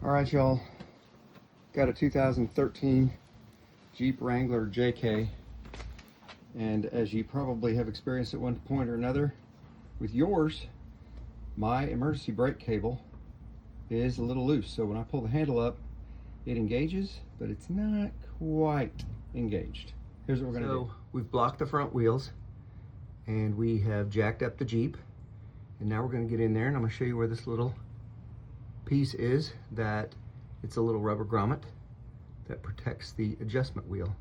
All right, y'all. Got a 2013 Jeep Wrangler JK. And as you probably have experienced at one point or another with yours, my emergency brake cable is a little loose. So when I pull the handle up, it engages, but it's not quite engaged. Here's what we're gonna do. We've blocked the front wheels and we have jacked up the Jeep. And now we're gonna get in there and I'm gonna show you where this little piece is. That it's a little rubber grommet that protects the adjustment wheel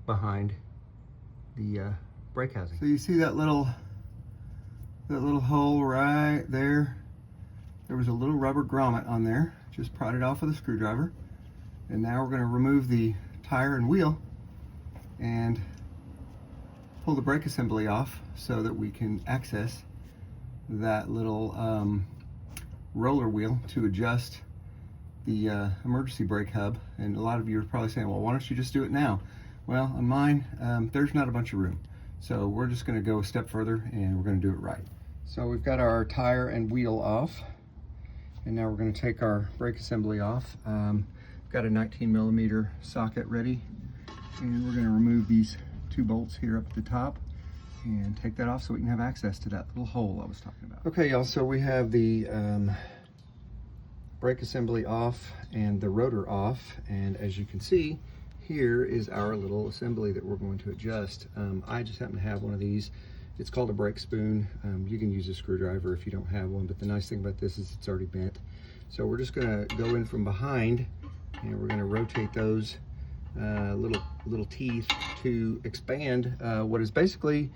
behind the brake housing. So you see that little hole right there? There was a little rubber grommet on there. Just pried it off with a screwdriver. And now we're gonna remove the tire and wheel and pull the brake assembly off so that we can access that little roller wheel to adjust the emergency brake hub. And a lot of you are probably saying, well, why don't you just do it now? Well, on mine, there's not a bunch of room. So we're just gonna go a step further and we're gonna do it right. So we've got our tire and wheel off. And now we're gonna take our brake assembly off. Got a 19mm socket ready. And we're gonna remove these 2 bolts here up at the top and take that off so we can have access to that little hole I was talking about. Okay, y'all, so we have the brake assembly off and the rotor off. And as you can see, here is our little assembly that we're going to adjust. I just happen to have one of these. It's called a brake spoon. You can use a screwdriver if you don't have one, but the nice thing about this is it's already bent. So we're just gonna go in from behind and we're gonna rotate those little teeth to expand what is basically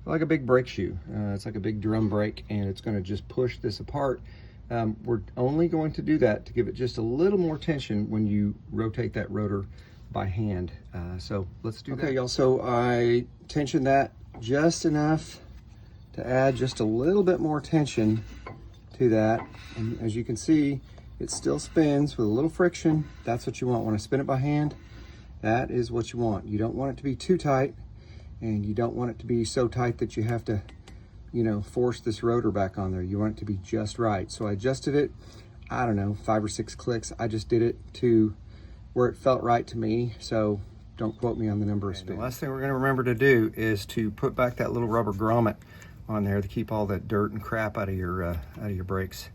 like a big brake shoe. It's like a big drum brake, and it's gonna just push this apart. We're only going to do that to give it just a little more tension when you rotate that rotor by hand. So let's do that. Okay, y'all, so I tensioned that just enough to add just a little bit more tension to that. And as you can see, it still spins with a little friction. That's what you want. When I spin it by hand, that is what you want. You don't want it to be too tight, and you don't want it to be so tight that you have to, you know, force this rotor back on there. You want it to be just right. So I adjusted it, I don't know, 5 or 6 clicks. I just did it to where it felt right to me. So don't quote me on the number of spins. The last thing we're gonna remember to do is to put back that little rubber grommet on there to keep all that dirt and crap out of your brakes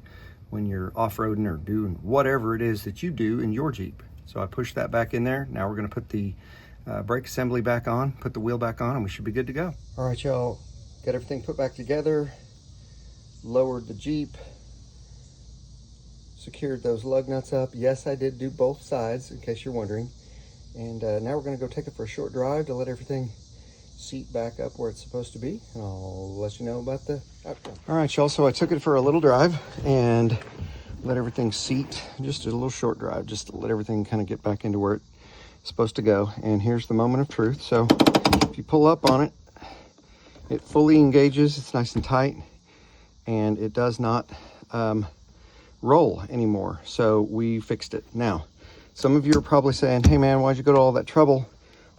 when you're off-roading or doing whatever it is that you do in your Jeep. So I pushed that back in there. Now we're gonna put the brake assembly back on, put the wheel back on, and we should be good to go. All right, y'all, got everything put back together, lowered the Jeep, secured those lug nuts up. Yes, I did do both sides, in case you're wondering. And now we're gonna go take it for a short drive to let everything seat back up where it's supposed to be. And I'll let you know about the outcome. All right, y'all, so I took it for a little drive and let everything seat, just a little short drive, just to let everything kind of get back into where it's supposed to go. And here's the moment of truth. So if you pull up on it, it fully engages, it's nice and tight, and it does not roll anymore. So we fixed it. Now, some of you are probably saying, hey man, why'd you go to all that trouble?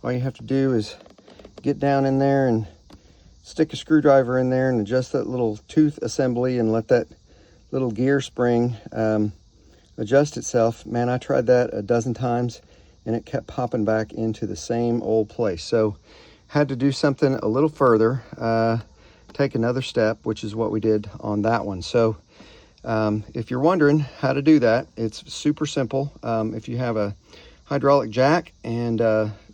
All you have to do is get down in there and stick a screwdriver in there and adjust that little tooth assembly and let that little gear spring adjust itself. Man, I tried that a dozen times and it kept popping back into the same old place. So had to do something a little further, take another step, which is what we did on that one. So if you're wondering how to do that, it's super simple. If you have a hydraulic jack and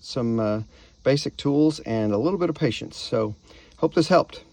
some basic tools and a little bit of patience. So hope this helped.